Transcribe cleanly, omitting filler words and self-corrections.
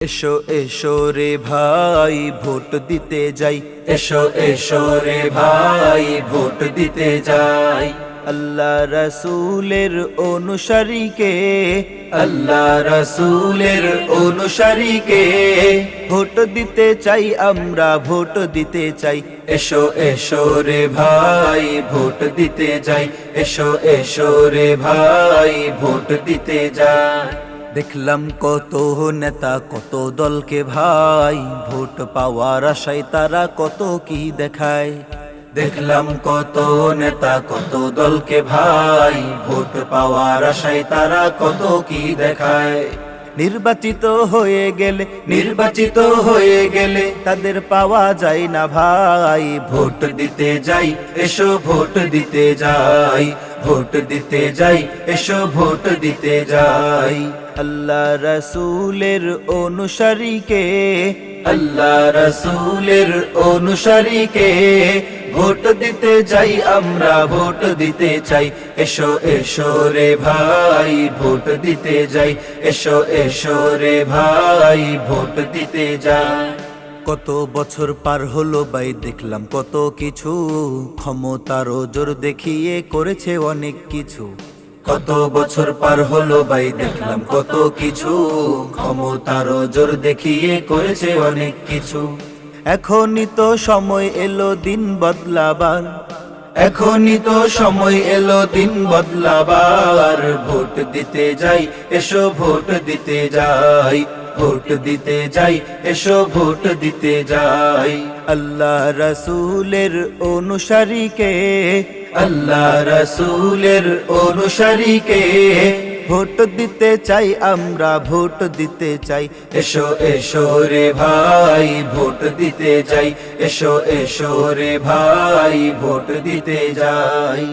এসো এসো রে ভাই ভোট দিতে যাই, এসো এসো রে ভাই ভোট দিতে যাই। আল্লাহ রসুলের অনুসারীকে, আল্লাহ রসুলের অনুসারীকে ভোট দিতে চাই, আমরা ভোট দিতে চাই। এসো এসো রে ভাই ভোট দিতে যাই, এসো এসো রে ভাই ভোট দিতে যাই। দেখলাম কত নেতা কত দলকে ভাই, ভোট পাওয়ার আশায় তারা কত কি দেখায়। দেখলাম কত নেতা কত দলকে ভাই, ভোট পাওয়ার আশায় তারা কত কি দেখায়। নির্বাচিত হয়ে গেলে, নির্বাচিত হয়ে গেলে তাদের পাওয়া যায় না ভাই। ভোট দিতে যাই, এসো ভোট দিতে যাই, ভোট দিতে যাই, এসো ভোট দিতে যাই। আল্লাহ রসুলের অনুসারীকে, আল্লাহ রসুলের অনুসারীকে ভোট দিতে যাই, আমরা ভোট দিতে চাই। এসো এসো রে ভাই ভোট দিতে যাই, এসো এসো রে ভাই ভোট দিতে যাই। কত বছর পার হলো ভাই, দেখলাম কত কিছু, ক্ষমতার জোর দেখিয়ে করেছে অনেক কিছু। কত বছর পার হলো ভাই, দেখলাম কত কিছু, ক্ষমতার জোর দেখিয়ে করেছে অনেক কিছু। এখনই তো সময় এলো দিন বদলাবার, এখনই তো সময় এলো দিন বদলাবার। ভোট দিতে যাই, এসো ভোট দিতে যাই, ভোট দিতে যাই, এসো ভোট দিতে যাই। আল্লাহ রসুলের অনুসারীকে, আল্লাহ রসুলের অনুসারীকে ভোট দিতে চাই, আমরা ভোট দিতে চাই। এসো এসো রে ভাই ভোট দিতে যাই, এসো এসো রে ভাই ভোট দিতে যাই।